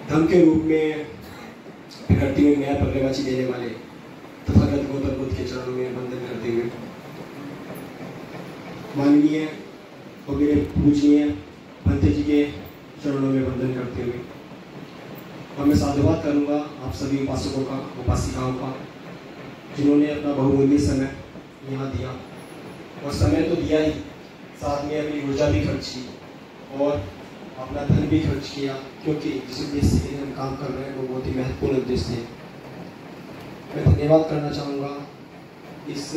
धर्म के रूप में प्रकृति में न्याय पर्यवाची देने वाले तथागत गौतम बुद्ध के चरणों में वंदन करते हुए माननीय और मेरे पूजनीय भंते जी के चरणों में वंदन करते हुए और मैं साधुवाद करूंगा आप सभी उपासकों का, उपासिकाओं का, जिन्होंने अपना बहुमूल्य समय यहाँ दिया और समय तो दिया ही, साथ में अपनी ऊर्जा भी खर्च की और अपना धन भी खर्च किया, क्योंकि जिस उद्देश्य के लिए हम काम कर रहे हैं वो बहुत ही महत्वपूर्ण उद्देश्य है। मैं धन्यवाद करना चाहूँगा इस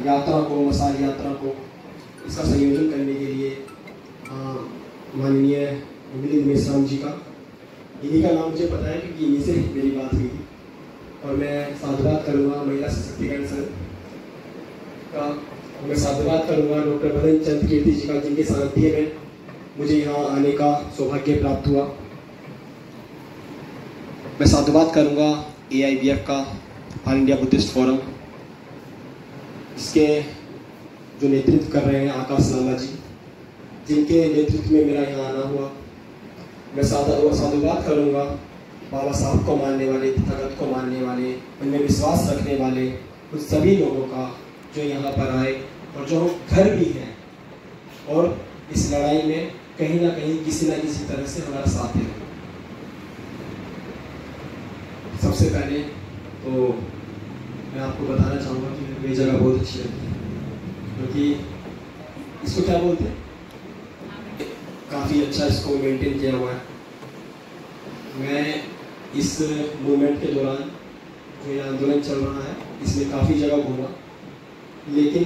यात्रा को, मसाल यात्रा को, इसका संयोजन करने के लिए माननीय मिलिंद मेश्राम जी का। इन्हीं का नाम मुझे पता है क्योंकि इन्हीं से मेरी बात हुई थी। और मैं साधुवाद करूँगा महिला सशक्तिकरण संघ का, और मैं साधुवाद करूँगा डॉक्टर मदन चंद कीर्ति जी का, जिनके सानिध्य में मुझे यहाँ आने का सौभाग्य प्राप्त हुआ। मैं साधुवाद करूँगा AIBF का, ऑल इंडिया बुद्धिस्ट फोरम, इसके जो नेतृत्व कर रहे हैं आकाश लाला जी, जिनके नेतृत्व में मेरा यहाँ आना हुआ। मैं साधुवाद करूँगा बाबा साहब को मानने वाले, तथागत को मानने वाले, उनमें विश्वास रखने वाले उन सभी लोगों का जो यहाँ पर आए और जो घर भी हैं और इस लड़ाई में कहीं ना कहीं किसी न किसी तरह से हमारा साथ है। सबसे पहले तो मैं आपको बताना चाहूँगा कि ये जगह बहुत अच्छी लगती है, क्योंकि इसको क्या बोलते हैं, काफ़ी अच्छा इसको मेंटेन किया हुआ है। मैं इस मूवमेंट के दौरान जो ये आंदोलन चल रहा है इसमें काफ़ी जगह घूमा, लेकिन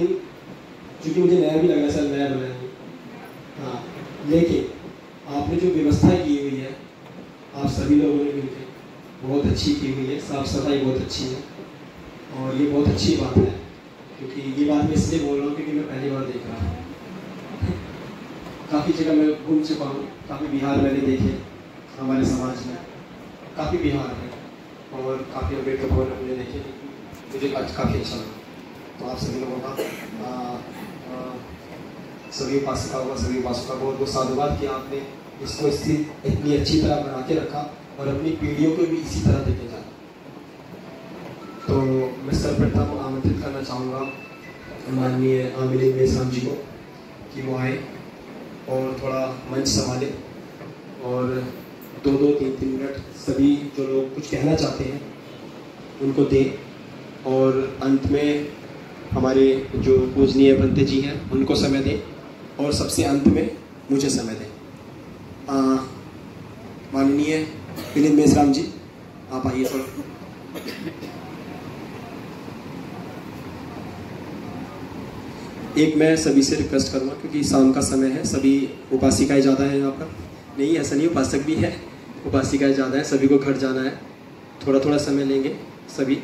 चूँकि मुझे नया भी लगा, सर नया बना है, हाँ, लेकिन आपने जो व्यवस्था की हुई है आप सभी लोगों ने मिलकर बहुत अच्छी की हुई है। साफ सफाई बहुत अच्छी है और ये बहुत अच्छी बात है, क्योंकि ये बात मैं इसलिए बोल रहा हूँ क्योंकि मैं पहली बार देख रहा हूँ। काफ़ी जगह मैं घूम चुका हूँ, काफ़ी बिहार मैंने देखे हमारे समाज में, काफ़ी बिहार है और काफ़ी अम्बेडकर भवन हमने देखे, मुझे काफ़ी अच्छा लगा। तो आप सभी लोगों का, सभी उपासिकाओं का, सभी उपासकों का बहुत बहुत साधुवाद कि आपने इसको स्थित इतनी अच्छी तरह बना के रखा और अपनी पीढ़ियों को भी इसी तरह देते जाए। तो मैं सर्वप्रथम आमंत्रित करना चाहूँगा माननीय मिलिंद मेश्राम जी को कि वो आए और थोड़ा मंच संभाले और 2-3 मिनट सभी जो लोग कुछ कहना चाहते हैं उनको दें और अंत में हमारे जो पूजनीय भंते जी हैं उनको समय दें और सबसे अंत में मुझे समय दें। माननीय मिलिंद मेश्राम जी, आप आइए थोड़ा। एक मैं सभी से रिक्वेस्ट करूँगा, क्योंकि शाम का समय है, सभी उपासिकाएं ज़्यादा हैं यहाँ पर, नहीं ऐसा नहीं, उपासक भी है, उपासिकाएं ज़्यादा है, सभी को घर जाना है, थोड़ा थोड़ा समय लेंगे सभी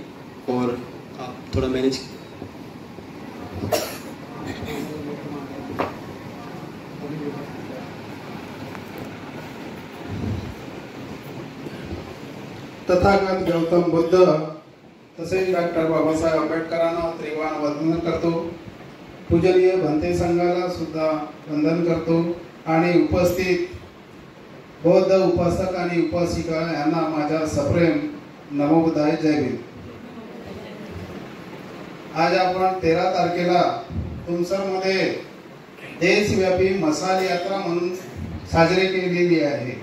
और आप थोड़ा मैनेज। तथागत गौतम बुद्ध तसेच डॉक्टर बाबासाहेब आंबेडकरांना त्रिवार वंदन करतो। पूजनीय भंते संघाला सुद्धा वंदन करतो आणि उपस्थित बौद्ध उपासक आणि उपासिका यांना माझा सप्रेम नमोबुद्धाय जय भीम। आज आपण 13 तारखेला तुमसरमध्ये देशव्यापी मसाल यात्रा म्हणून साजरी केलेली आहे।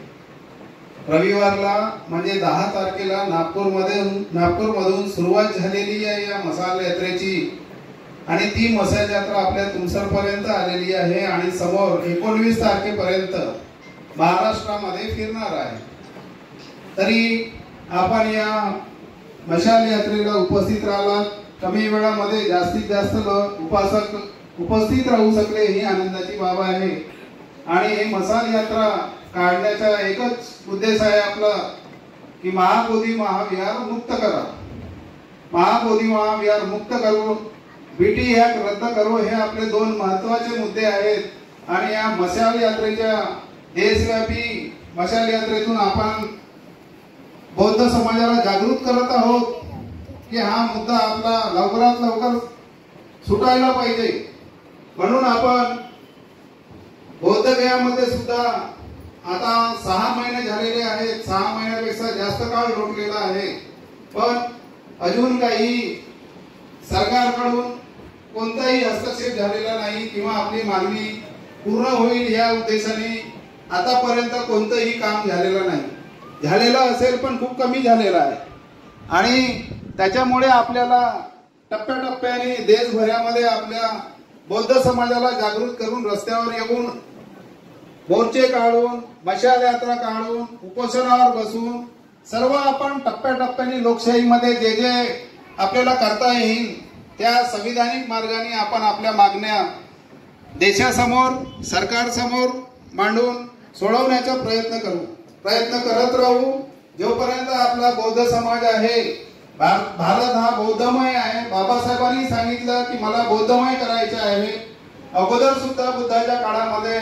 रविवारला म्हणजे 10 तारखेला नागपूरमधून सुरुवात झालेली आहे या मसाल यात्रेची आणि ती मसाल यात्रा आपल्या तुमसरपर्यंत आलेली आहे आणि समोर 19 तारखेपर्यंत महाराष्ट्रामध्ये फिरणार आहे। तरी आपण या मशाल यात्रेला उपस्थित राहिला, कमी वेळामध्ये जास्तीत जास्त उपासक उपस्थित राहू शकले ही आनंदाची बाब आहे। आणि ही मसाल यात्रा काढण्याचा एकच उद्देश आहे आपला की महाबोधी महाविहार मुक्त करा, महाबोधी महाविहार मुक्त करू, बीटी ॲक्ट रद्द करू, हे आपले 2 महत्त्वाचे मुद्दे आहेत। आणि या मशाल यात्रेच्या देशव्यापी मशाल यात्रेतून आपण बौद्ध समाजाला जागृत करत आहोत की हा मुद्दा आपला लवकरात लवकर सुटायला पाहिजे। म्हणून आपण बौद्ध गयामध्ये सुद्धा आता 6 महिने झालेले आहेत, 6 महिने जास्त काळ लोटलेला आहे, पण अजून काही सरकारकडून कोणताही हस्तक्षेप झालेला नाही किंवा आपली मागणी पूर्ण होईल या उद्देशाने आतापर्यंत कोणतंही काम झालेलं नाही. झालेलं असेल पण खूप कमी झालेलं आहे. आणि त्याच्यामुळे आपल्याला टप्प्याटप्प्याने देशभरामध्ये आपल्या बौद्ध समाजाला जागृत करून रस्त्यावर येऊन मोर्चे काढून, मशाल यात्रा काढून, उपोषणावर बसून सर्व आपण टप्प्याटप्प्याने लोकशाहीमध्ये जे जे आपल्याला करता येईल त्या संविधानिक मार्गाने आपण आपल्या मागण्या देशासमोर, सरकारसमोर मांडून सोडवण्याचा प्रयत्न करत राहू. जोपर्यंत आपला बौद्ध समाज आहे, भारत हा बौद्धमय आहे. बाबासाहेबांनी सांगितलं की मला बौद्धमय करायचे आहे. अगोदर सुद्धा बुद्धाच्या काळामध्ये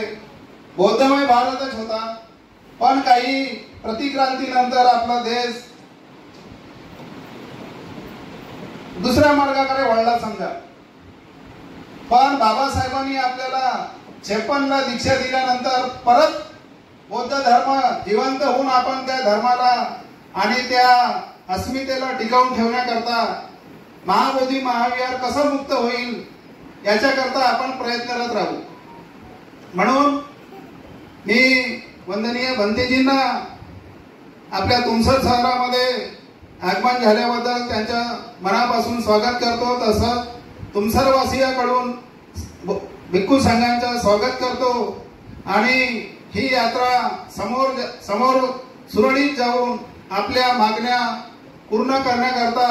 बौद्धमय भारतच होता, पण काही प्रतिक्रांतीनंतर आपला देश दुसऱ्या मार्गाकडे वळला समजा. पण बाबासाहेबांनी आपल्याला 56ला दीक्षा दिल्यानंतर परत बौद्ध धर्म जिवंत होऊन आपण त्या धर्माला आणि त्या अस्मितेला टिकवून ठेवण्याकरता महाबोधी महाविहार कसं मुक्त होईल याच्याकरता आपण प्रयत्नरत राहू. म्हणून मी वंदनीय भंतेजींना आपल्या तुमसर शहरामध्ये आगमन झाल्याबद्दल त्यांच्या मनापासून स्वागत करतो. तसं तुमसरवासियाकडून भिक्खू संघांचं स्वागत करतो आणि ही यात्रा समोर सुरळीत जाऊन आपल्या मागण्या पूर्ण करण्याकरता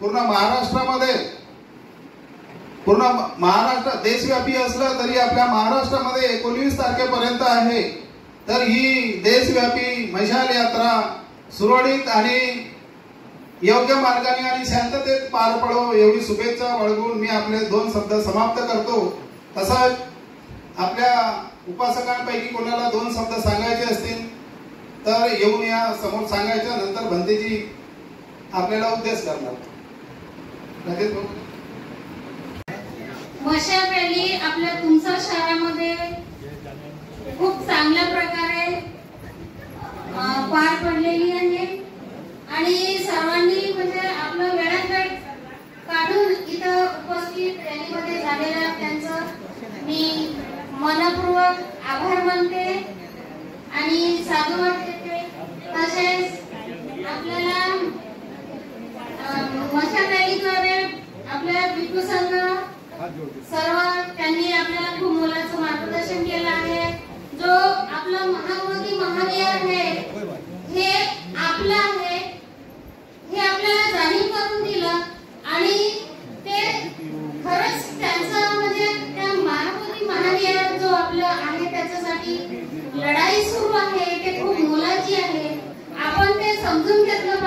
पूर्ण महाराष्ट्र देशव्यापी असलं तरी आपल्या महाराष्ट्रामध्ये 19 तारखेपर्यंत आहे. तर ही देशव्यापी मशाल यात्रा सुरळीत आणि योग्य मार्गाने आणि शांततेत पार पडो एवढी शुभेच्छा बाळगून मी आपले 2 शब्द समाप्त करतो. तसंच आपल्या उपासकांपैकी कोणाला 2 शब्द सांगायचे असतील तर येऊन या समोर सांगायच्या. नंतर भंतेजी आपल्याला उद्देश करणार. मशाल रॅली आपल्या तुमसर शहरामध्ये खूप चांगल्या प्रकारे पार पडलेली आहे आणि सर्वांनी म्हणजे आपलं वेळात वेळ काढून इथं उपस्थित रॅलीमध्ये झालेल्या त्यांचं मी मनपूर्वक आभार मानते आणि साधुवाद देते. तसेच आपल्याला मशाल रॅलीद्वारे आपल्या भिक्खू संघ सर्व त्यांनी आपल्याला खूप मोलाचं मार्गदर्शन केलं आहे. जो आपला महाबोधी महाविहार आहे हे आपलं आहे हे आपल्याला जाणीव करून दिलं आणि ते खरंच त्यांचं म्हणजे त्या महाबोधी महाविहार जो आपलं आहे त्याच्यासाठी लढाई सुरू आहे ते खूप मोलाची आहे. आपण ते समजून घेतलं